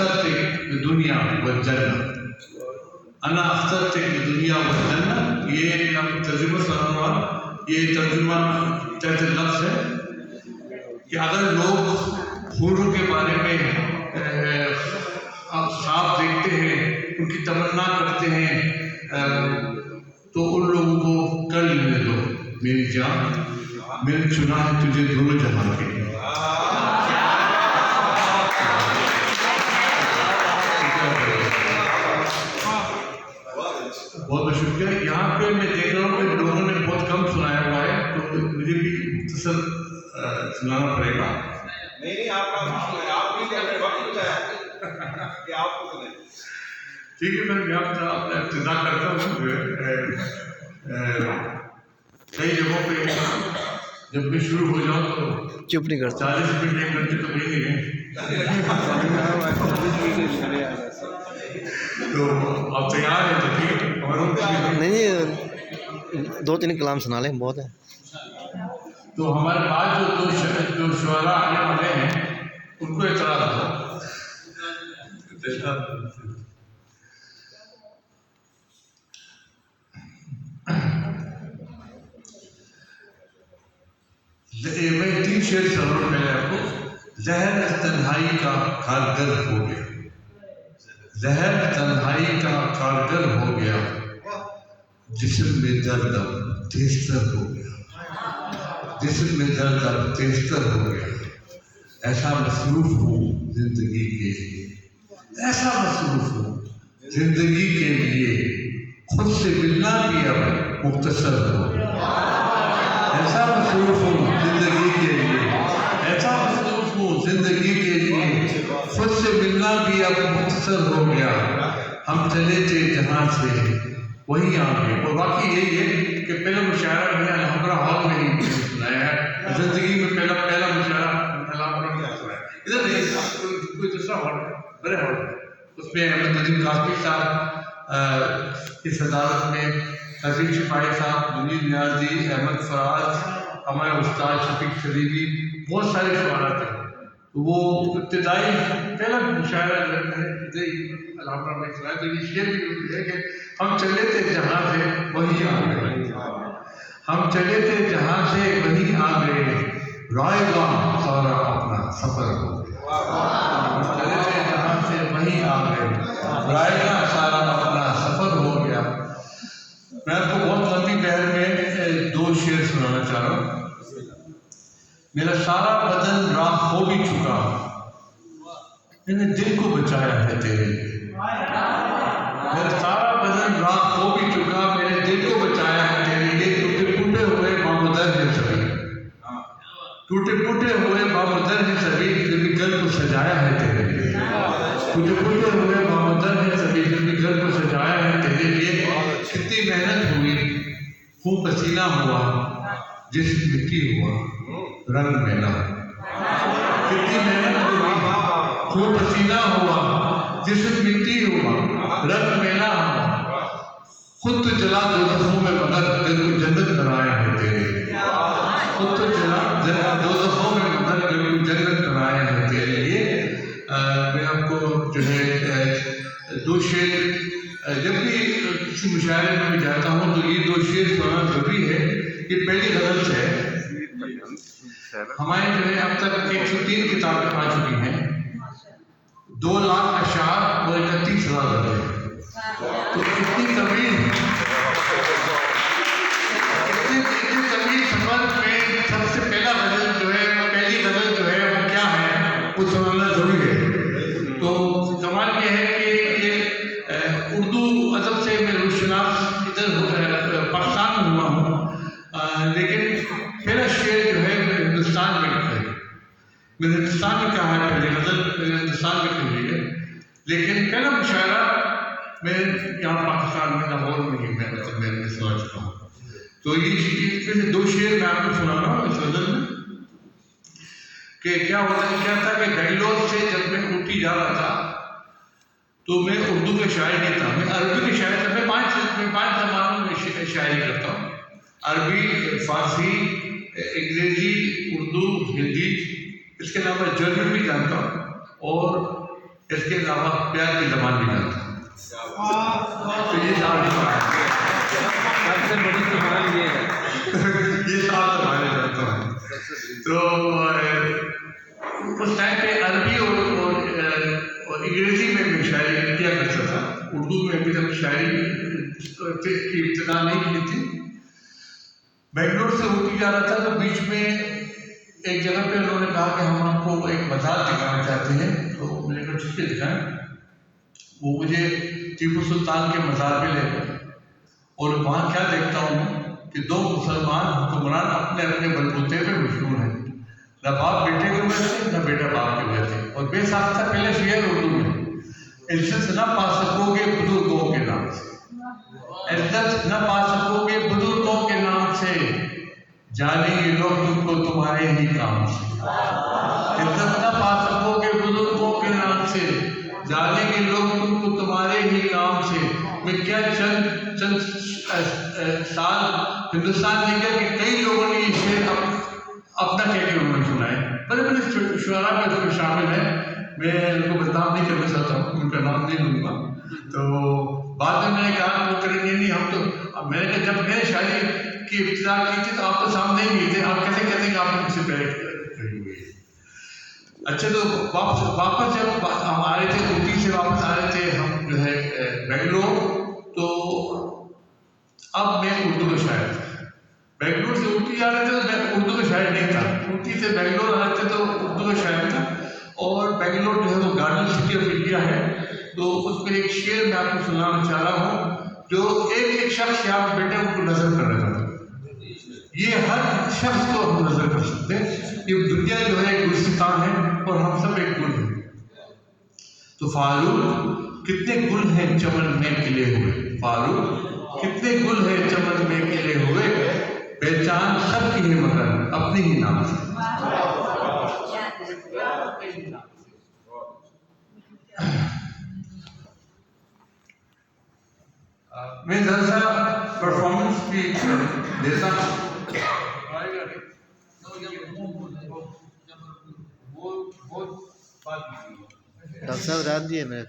اخترتک بالدنیا والجنہ، انا اخترتک بالدنیا والجنہ، یہ میں آپ کو ترجمہ سنا رہا، یہ ترجمہ تحت لفظ ہے کہ اگر لوگ حوروں کے بارے میں خواب دیکھتے ہیں، ان کی تمنا کرتے ہیں، تو ان لوگوں کو کر لینے دو میری جان، میں نے چنا ہے تجھے دونوں جہاں کے لیے۔ بہت بہت شکریہ۔ یہاں پہ میں دیکھ رہا ہوں کہ لوگوں نے بہت کم سنایا ہوا ہے، تو مجھے بھی مختصر سنانا پڑے گا۔ نہیں آپ کا آپ بھی وقت بتایا کہ آپ کو سنیں۔ ٹھیک ہے، میں اپنا ابتدا کرتا ہوں۔ کئی جگہوں پہ جب میں شروع ہو جاؤں تو چپ نہیں کرتا، 40 منٹ 1 گھنٹے تو نہیں ہے، تو آپ تیار ہیں تو ٹھیک ہے۔ نہیں 2-3 کلام سنا لیں، بہت ہے۔ تو ہمارے بعد جو شعراء آنے والے ہیں ان کو اعتراض ہو۔ میں 3 شعر سنا رہا ہوں پہلے آپ کو۔ زہر تنہائی کا کارگر ہو گیا، زہر تنہائی کا کارگر ہو گیا، جسم میں درد اب تیزتر ہو گیا، جسم میں درد اب تیزتر ہو گیا، ایسا مصروف ہوں زندگی کے لیے، ایسا مصروف ہوں زندگی کے لیے، خود سے ملنا بھی اب مختصر ہو گیا، ایسا مصروف ہوں زندگی کے لیے، ایسا مصروف ہوں زندگی کے لیے، خود سے ملنا بھی اب مختصر ہو گیا، ہم چلے تھے جہاں سے وہی آ گئے۔ اور واقعی یہی ہے کہ پہلا مشاعرہ میں نے الحمرہ ہال میں ہی سنایا ہے، زندگی میں پہلا مشاعرہ الحمرہ میں سنایا ہے۔ ادھر نہیں، کوئی دوسرا ہال ہے، بڑے ہال ہے، اس میں احمد ندیم قاسمی صاحب کی صدارت میں عظیم شفاعی صاحب، منیر نیازی، احمد فراز، ہمارے استاد شفیق شریفی، بہت سارے شعراء تھے۔ وہ ابتدائی پہلا مشاعرہ الحمرہ میں سنایا، تو یہ شعر بھی ہے کہ ہم چلے تھے جہاں سے وہی آ گئے، ہم چلے تھے جہاں سے وہی آ گئے، رائے گاہ سارا اپنا سفر ہو گیا، ہم چلے تھے جہاں سے وہی آ گئے، رائے گاہ سارا اپنا سفر ہو گیا۔ میں آپ کو بہت لمبی بحر میں 2 شعر سنانا چاہ رہا ہوں۔ میرا سارا بدن راہ ہو بھی چکا، میں نے دل کو بچایا ہے تیرے لیے، میرا سارا بدن راہ ہو بھی چکا، میں نے دل کو بچایا ہے تیرے لیے، ٹوٹے پھوٹے ہوئے بامدر ہیں سبھی، ٹوٹے پھوٹے ہوئے بامدر ہیں سبھی، پھر بھی گھر کو سجایا ہے تیرے لیے، ٹوٹے پھوٹے ہوئے بامدر ہیں سبھی، پھر بھی گھر کو سجایا ہے تیرے لیے، کتنی محنت ہوئی خون پسینہ ہوا، جسم مٹی ہوا رنگ میلا، کتنی محنت ہوئی خون پسینہ ہوا، جسم مٹی ہوا رنگ میلا ہوا، خود تو جلا دوزخوں میں مگر دل کو جنت بنایا ہے تیرے، خود تو جلا دوزخوں میں مگر دل کو جنت بنایا ہے تیرے لیے۔ میں آپ کو جو ہے 2 شعر، جب بھی کسی مشاعرے میں بھی جاتا ہوں تو یہ 2 شعر سننا ضروری ہے۔ یہ پہلی غزل سے ہے، ہمارے جو ہے اب تک 103 کتابیں آ چکی ہیں، 2 لاکھ اشعار اور 31,000 غزلیں، تو اتنی طویل سفر میں سب سے پہلا غزل جو ہے، پہلی غزل جو ہے وہ کیا ہے وہ سنانا ضروری ہے۔ تو کمال یہ ہے کہ یہ اردو ادب سے میں روشناس ادھر پاکستان میں ہوا ہوں، لیکن پہلا شعر جو ہے میں ہندوستان میں لکھا ہے، میں نے ہندوستان میں کہا ہے، پہلی غزل میں نے ہندوستان میں کہی ہے، لیکن پہلا مشاعرہ میں یہاں پاکستان میں لاہور میں ہی میں نے سنا چکا ہوں۔ تو یہ 2 شعر میں آپ کو سنا رہا ہوں اس غزل میں کہ کیا تھا کہ بنگلور سے جب میں اٹھی جا رہا تھا تو میں اردو کا شاعر نہیں تھا، میں عربی کے شاعر تھا۔ میں 5 زبانوں میں شاعری کرتا ہوں، عربی، فارسی، انگریزی، اردو، ہندی، اس کے علاوہ جرمن بھی جانتا ہوں، اور اس کے علاوہ پیار کی زبان بھی جانتا ہوں. تو یہ سب سب سے بڑی زبان یہ ہے. یہ سب زبانیں جانتا ہوں. تو اس ٹائم پہ عربی اور انگریزی میں بھی شاعری کیا کرتا تھا. اردو میں ابھی تک شاعری کی ابتدا نہیں کی تھی. بنگلور سے اٹھی جا رہا تھا تو بیچ میں ایک جگہ پہ انہوں نے کہا کہ ہم آپ کو ایک مزار دکھانا چاہتے ہیں. تو میں نے کہا ٹھیک ہے دکھائیں. وہ مجھے ٹیپو سلطان کے مزار پہ لے گئے اور وہاں کیا دیکھتا ہوں کہ دو مسلمان حکمران اپنے اپنے بلبوتے پہ مشہور ہیں. نہ باپ بیٹے کے ہوئے تھے نہ بیٹا باپ کے ہوئے تھے. اور بے ساختہ پہلے شعر اردو میں عزت نہ پا سکو گے بزرگوں کے نام سے. عزت نہ پا سکو گے بزرگوں کے نام سے. جانیں گے لوگ تم کو تمہارے ہی کام سے. عزت نہ پا سکو گے بزرگوں کے نام سے. جانیں گے لوگ تم کو تمہارے ہی کام سے. میں کیا چند سال ہندوستان لے کر کے کئی لوگوں نے یہ شعر اپنا کہہ کے انہوں نے سنا ہے. بڑے بڑے شعراء میں اس میں شامل ہیں. میں ان کو بدنام نہیں کرنا چاہتا ہوں, ان کا نام نہیں لوں گا. تو بعد میں نے کہا وہ کریں گے نہیں ہم تو. میں نے کہا جب میں شاعری کی ابتدا کی تھی تو آپ تو سامنے ہی نہیں تھے. آپ کیسے کہتے ہیں کہ آپ نے کسی پہلے کری ہوئی ہے. اچھا تو واپس جب ہم آ رہے تھے اوٹی سے واپس آ رہے تھے ہم جو ہے بنگلور. تو اب میں اردو کا شاعر تھا. بنگلور سے اوٹی جا رہے تھے تو میں اردو کا شاعر نہیں تھا. اوٹی سے بنگلور آ رہے تھے تو اردو کا شاعر تھا. اور بنگلور جو ہے وہ گارڈن سٹی آف انڈیا ہے. تو اس میں ایک شعر میں آپ کو سنانا چاہ رہا ہوں جو ایک ایک شخص یہاں پہ بیٹھے ان کو نظر کر رہا تھا. یہ ہر شخص کو ہم نظر کر سکتے ہیں. یہ دنیا جو ہے ایک گلستان ہے اور ہم سب ایک گل ہیں. تو فاروق کتنے گل ہیں چمن میں کھلے ہوئے. فاروق کتنے گل ہیں چمن میں کھلے ہوئے. پہچان سب کی ہے مگر اپنے ہی نام سے. میں ذرا سا پرفارمنس بھی دیتا ہوں. ڈاکٹر صاحب رات دیے میرے